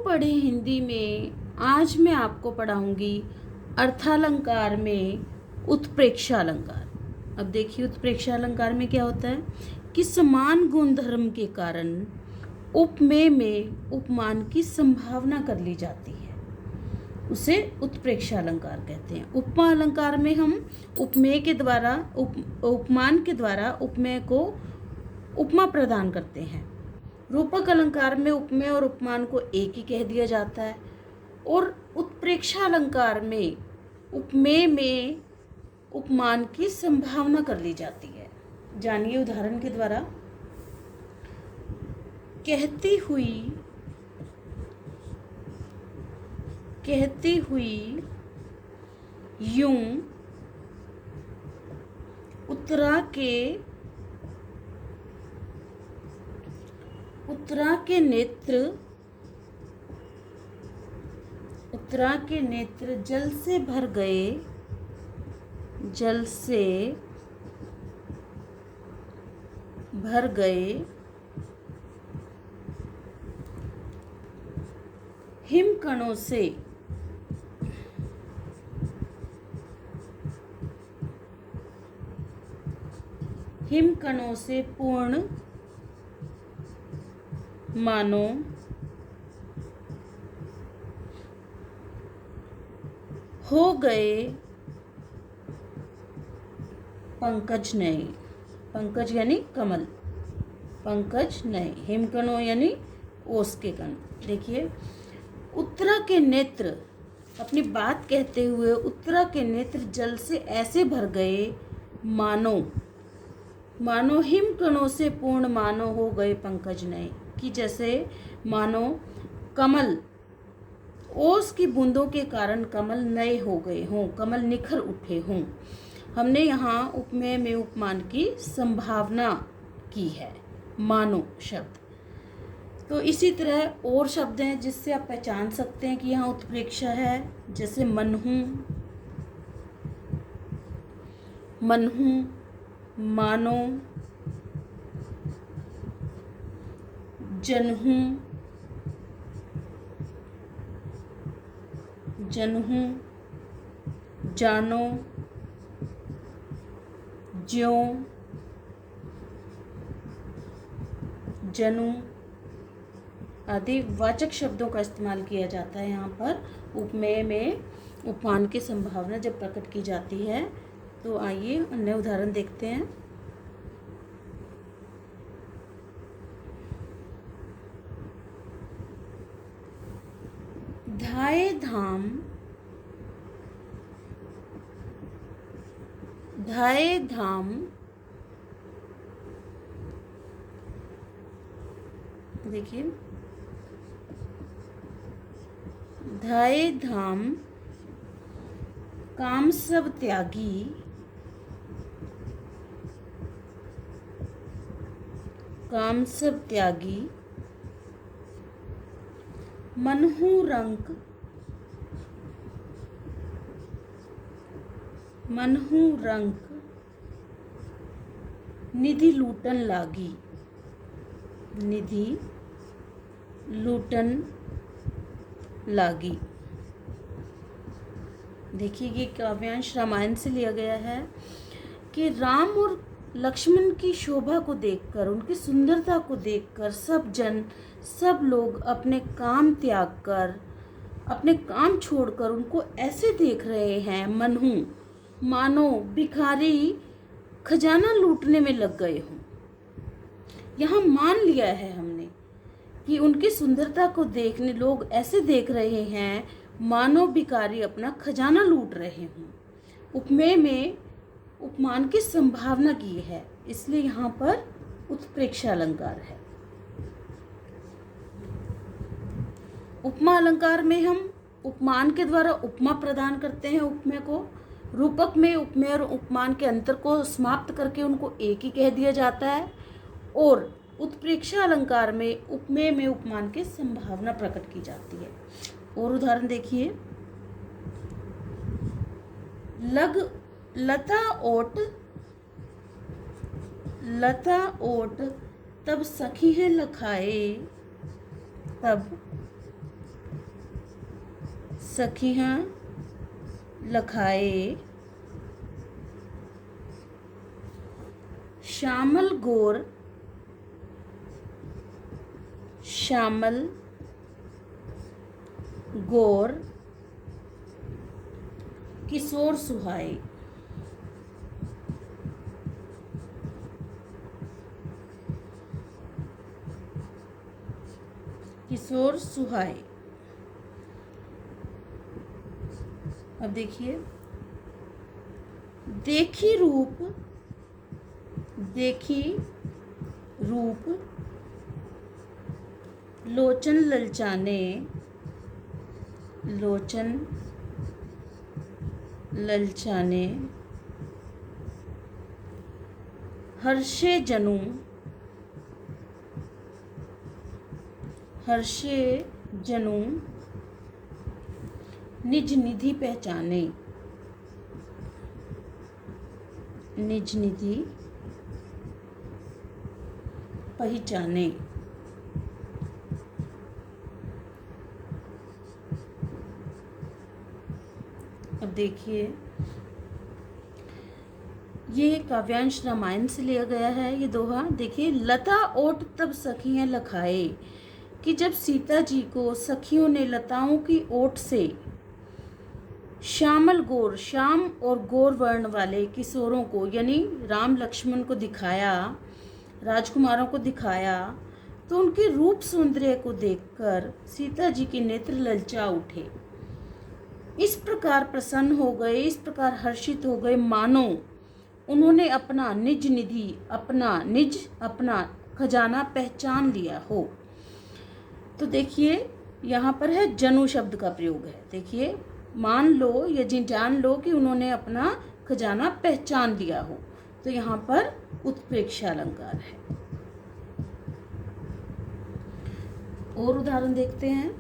पढ़े हिंदी में। आज मैं आपको पढ़ाऊंगी अर्थालंकार में उत्प्रेक्षालंकार। अब देखिए उत्प्रेक्षालंकार में क्या होता है कि समान गुणधर्म के कारण उपमेय में उपमान की संभावना कर ली जाती है, उसे उत्प्रेक्षालंकार कहते हैं। उपमा अलंकार में हम उपमेय के द्वारा उपमान के द्वारा उपमेय को उपमा प्रदान करते हैं। रूपक अलंकार में उपमेय और उपमान को एक ही कह दिया जाता है और उत्प्रेक्षालंकार में उपमेय में उपमान की संभावना कर ली जाती है। जानिए उदाहरण के द्वारा। कहती हुई यूं उत्तरा के नेत्र जल से भर गए हिमकणों से पूर्ण मानो हो गए पंकज नए। पंकज यानी कमल, पंकज नए, हिमकणों यानी ओस के कण। देखिए उत्तरा के नेत्र, अपनी बात कहते हुए उत्तरा के नेत्र जल से ऐसे भर गए मानो हिमकणों से पूर्ण मानो हो गए पंकज नए, कि जैसे मानो कमल ओस की बूंदों के कारण कमल नए हो गए हों, कमल निखर उठे हों। हमने यहाँ उपमेय में उपमान की संभावना की है, मानो शब्द। तो इसी तरह और शब्द हैं जिससे आप पहचान सकते हैं कि यहाँ उत्प्रेक्षा है, जैसे मनहूँ, मानो, जनहूँ, जानो, ज्यों, जनू आदि वाचक शब्दों का इस्तेमाल किया जाता है। यहाँ पर उपमेय में उपमान की संभावना जब प्रकट की जाती है। तो आइए अन्य उदाहरण देखते हैं। धाये धाम देखिए, धाये धाम काम सब त्यागी मनहूँ रंक निधि लूटन लागी। देखिए ये काव्यांश रामायण से लिया गया है कि राम और लक्ष्मण की शोभा को देखकर, उनकी सुंदरता को देखकर सब लोग अपने काम त्याग कर, अपने काम छोड़कर उनको ऐसे देख रहे हैं मनहूँ, मानो भिखारी खजाना लूटने में लग गए हों। यहाँ मान लिया है हमने कि उनकी सुंदरता को देखने लोग ऐसे देख रहे हैं मानो भिखारी अपना खजाना लूट रहे हों। उपमेय में उपमान की संभावना की है, इसलिए यहाँ पर उत्प्रेक्षा अलंकार है। उपमा अलंकार में हम उपमान के द्वारा उपमा प्रदान करते हैं उपमेय को। रूपक में उपमेय और उपमान के अंतर को समाप्त करके उनको एक ही कह दिया जाता है। और उत्प्रेक्षा अलंकार में उपमेय में उपमान की संभावना प्रकट की जाती है। और उदाहरण देखिए। लता ओट तब सखी हैं लखाए, तब सखियाँ लखाए, श्यामल गोर, श्यामल गोर किशोर सुहाए। किशोर सुहाए। अब देखिए, देखी रूप, देखी रूप लोचन ललचाने, लोचन ललचाने, हर्षे जनू, हर्षे जनू निज निधि पहचाने, निज निधि पहचाने। अब देखिए, ये काव्यांश रामायण से लिया गया है ये दोहा। देखिए, लता ओट तब सखियां लखाए, कि जब सीता जी को सखियों ने लताओं की ओट से श्यामल गोर, श्याम और गोर वर्ण वाले किशोरों को यानी राम लक्ष्मण को दिखाया, राजकुमारों को दिखाया, तो उनके रूप सौंदर्य को देखकर सीता जी के नेत्र ललचा उठे। इस प्रकार प्रसन्न हो गए, इस प्रकार हर्षित हो गए, मानो उन्होंने अपना निज निधि, अपना खजाना पहचान लिया हो। तो देखिए, यहाँ पर है जनु शब्द का प्रयोग है। देखिए, मान लो या जान लो कि उन्होंने अपना खजाना पहचान लिया हो, तो यहाँ पर उत्प्रेक्षा अलंकार है। और उदाहरण देखते हैं।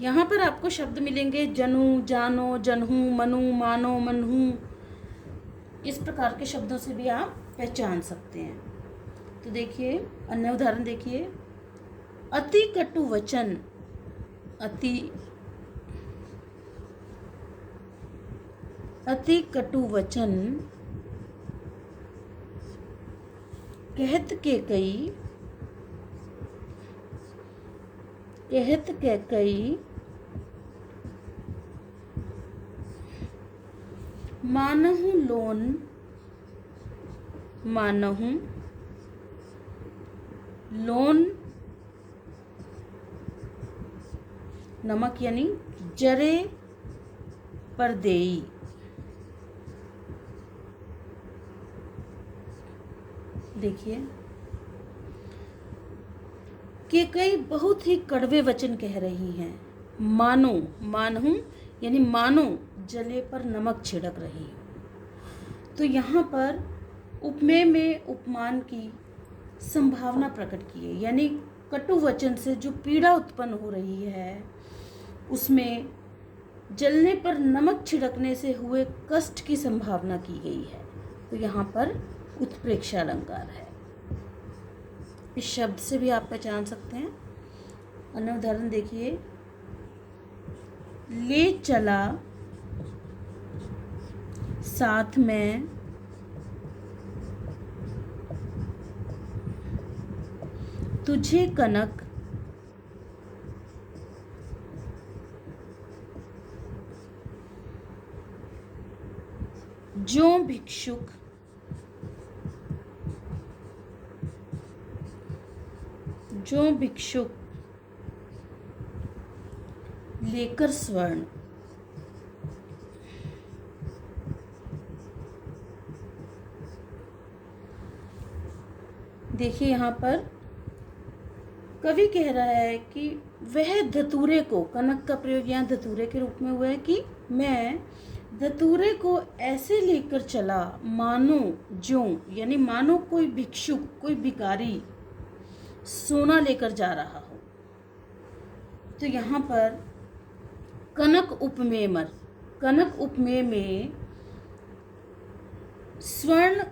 यहाँ पर आपको शब्द मिलेंगे जनु, जानो, जनहू, मनु, मानो, मनहू। इस प्रकार के शब्दों से भी आप पहचान सकते हैं। तो देखिए, अन्य उदाहरण देखिए। अति कटु वचन, अति कटु वचन कहत के कई, मानहु लोन नमक यानी जरे पर देई। देखिए, कि कई बहुत ही कड़वे वचन कह रही हैं। मानो, मानहूं यानी मानो जले पर नमक छिड़क रही हो। तो यहाँ पर उपमेय में उपमान की संभावना प्रकट की है, यानी कटु वचन से जो पीड़ा उत्पन्न हो रही है, उसमें जलने पर नमक छिड़कने से हुए कष्ट की संभावना की गई है। तो यहाँ पर उत्प्रेक्षा अलंकार है। इस शब्द से भी आप पहचान सकते हैं। अन्य उदाहरण देखिए। ले चला साथ में तुझे कनक, जो भिक्षुक लेकर स्वर्ण। देखिए, यहाँ पर कवि कह रहा है कि वह धतूरे को, कनक का प्रयोग यहाँ धतूरे के रूप में हुआ है, कि मैं धतूरे को ऐसे लेकर चला मानो जो, यानी मानो कोई भिक्षुक, कोई भिखारी सोना लेकर जा रहा हो। तो यहाँ पर कनक उपमेय में स्वर्ण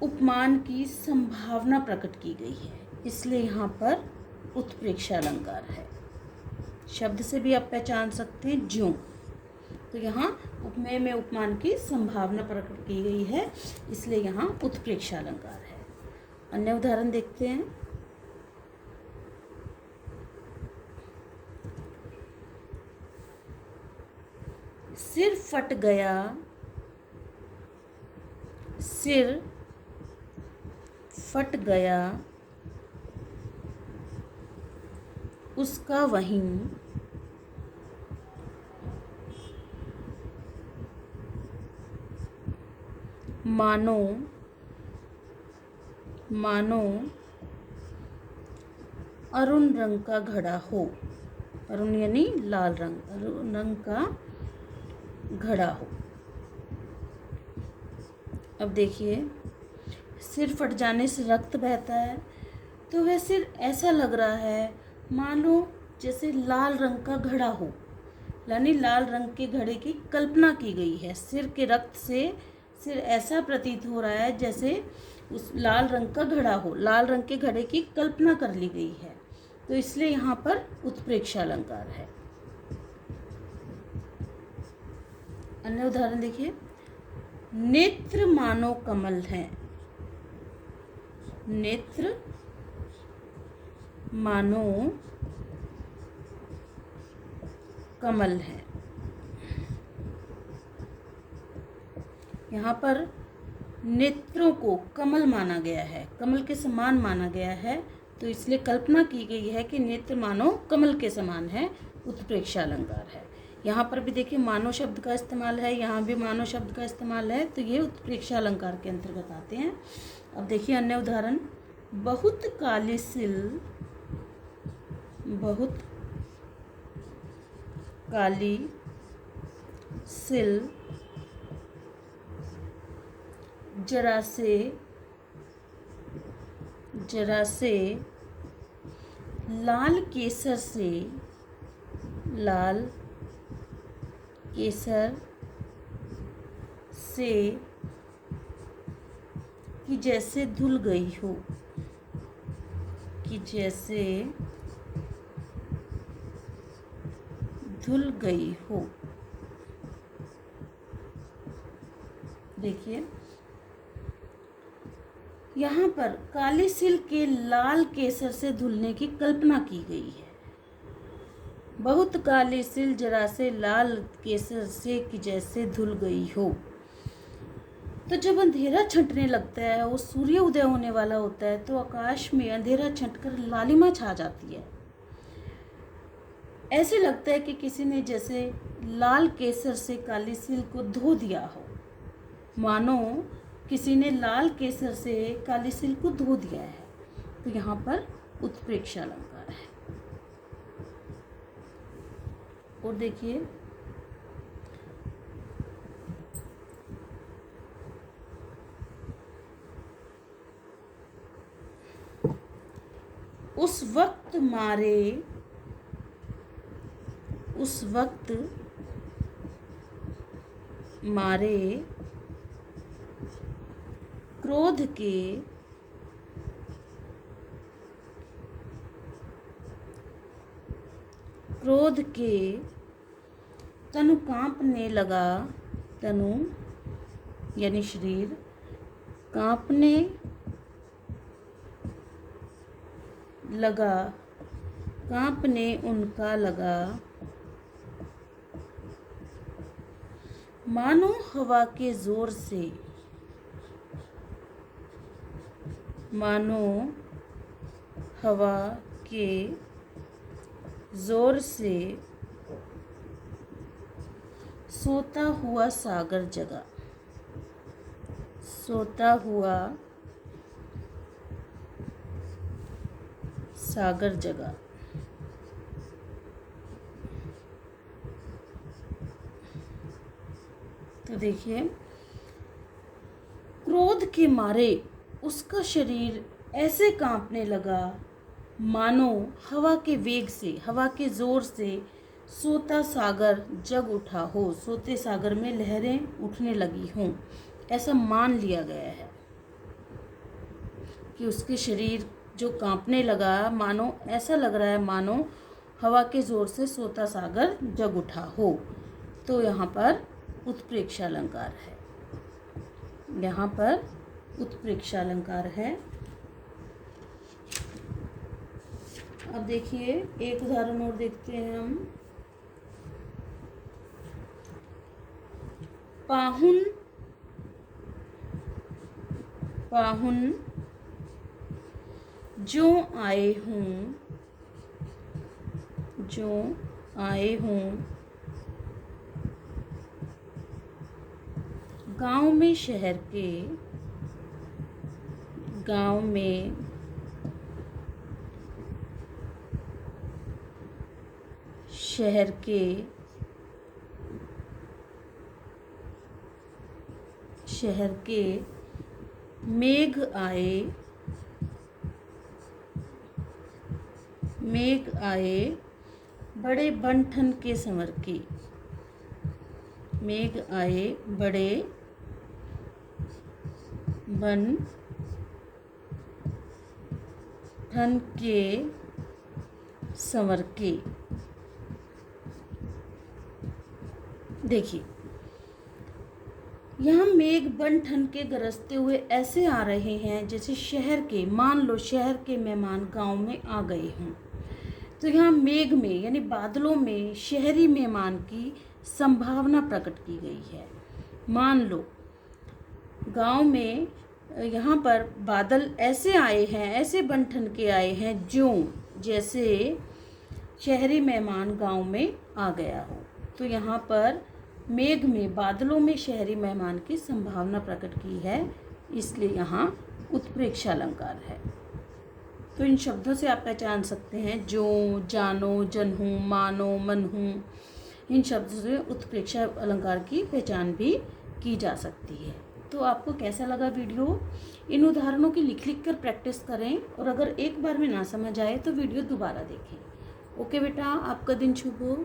उपमान की संभावना प्रकट की गई है, इसलिए यहाँ पर उत्प्रेक्षा अलंकार है। शब्द से भी आप पहचान सकते हैं ज्यों। तो यहाँ उपमेय में उपमान की संभावना प्रकट की गई है, इसलिए यहाँ उत्प्रेक्षा अलंकार है। अन्य उदाहरण देखते हैं। सिर फट गया, सिर फट गया उसका वहीं मानो मानो अरुण रंग का घड़ा हो। अरुण यानी लाल रंग, अरुण रंग का घड़ा हो। अब देखिए, सिर फट जाने से रक्त बहता है, तो वह सिर ऐसा लग रहा है मानो जैसे लाल रंग का घड़ा हो, यानी लाल रंग के घड़े की कल्पना की गई है। सिर के रक्त से सिर ऐसा प्रतीत हो रहा है जैसे उस लाल रंग का घड़ा हो, लाल रंग के घड़े की कल्पना कर ली गई है, तो इसलिए यहाँ पर उत्प्रेक्षा अलंकार है। अन्य उदाहरण देखिए। नेत्र मानो कमल है, नेत्र मानो कमल है। यहाँ पर नेत्रों को कमल माना गया है, कमल के समान माना गया है, तो इसलिए कल्पना की गई है कि नेत्र मानो कमल के समान है, उत्प्रेक्षा अलंकार है। यहाँ पर भी देखिए मानो शब्द का इस्तेमाल है, यहाँ भी मानो शब्द का इस्तेमाल है, तो ये उत्प्रेक्षा अलंकार के अंतर्गत आते हैं। अब देखिए अन्य उदाहरण। बहुत काली सिल, बहुत काली सिल जरा से लाल केसर से कि जैसे धुल गई हो, कि जैसे धुल गई हो। देखिए यहाँ पर काली सिल के लाल केसर से धुलने की कल्पना की गई है। बहुत काली सिल जरा से लाल केसर से कि जैसे धुल गई हो। तो जब अंधेरा छंटने लगता है और सूर्य उदय होने वाला होता है, तो आकाश में अंधेरा छंटकर लालिमा छा जाती है। ऐसे लगता है कि किसी ने जैसे लाल केसर से काली सिल को धो दिया हो, मानो किसी ने लाल केसर से काली सिल को धो दिया है, तो यहाँ पर उत्प्रेक्षा अलंकार है। और देखिए उस वक्त मारे क्रोध के तनु कांपने लगा, तनु यानी शरीर, कांपने लगा, कांपने उनका लगा, मानो हवा के जोर से, मानो हवा के जोर से सोता हुआ सागर जगा, सोता हुआ सागर जगा। तो देखिए क्रोध के मारे उसका शरीर ऐसे कांपने लगा मानो हवा के वेग से, हवा के जोर से सोता सागर जग उठा हो, सोते सागर में लहरें उठने लगी हों। ऐसा मान लिया गया है कि उसके शरीर जो कांपने लगा, मानो ऐसा लग रहा है मानो हवा के जोर से सोता सागर जग उठा हो। तो यहाँ पर उत्प्रेक्षा अलंकार है, यहाँ पर उत्प्रेक्षा अलंकार है। अब देखिए एक उदाहरण और देखते हैं हम। पाहुन पाहुन जो आए हों, जो आए हों गांव में शहर के, गांव में शहर के, शहर के मेघ आए, मेघ आए बड़े बन ठन के संवर के, मेघ आए बड़े बन ठन के संवर के। देखिए यहाँ मेघ बन ठन के गरजते हुए ऐसे आ रहे हैं जैसे शहर के, मान लो शहर के मेहमान गांव में आ गए हों। तो यहाँ मेघ में यानी बादलों में शहरी मेहमान की संभावना प्रकट की गई है। मान लो गांव में यहाँ पर बादल ऐसे आए हैं, ऐसे बन ठन के आए हैं जो जैसे शहरी मेहमान गांव में आ गया हो। तो यहाँ पर मेघ में, बादलों में शहरी मेहमान की संभावना प्रकट की है, इसलिए यहाँ उत्प्रेक्षा अलंकार है। तो इन शब्दों से आप पहचान सकते हैं जो, जानो, जनहूँ, मानो, मनहूँ। इन शब्दों से उत्प्रेक्षा अलंकार की पहचान भी की जा सकती है। तो आपको कैसा लगा वीडियो? इन उदाहरणों की लिख कर प्रैक्टिस करें और अगर एक बार में ना समझ आए तो वीडियो दोबारा देखें। ओके बेटा, आपका दिन शुभ हो।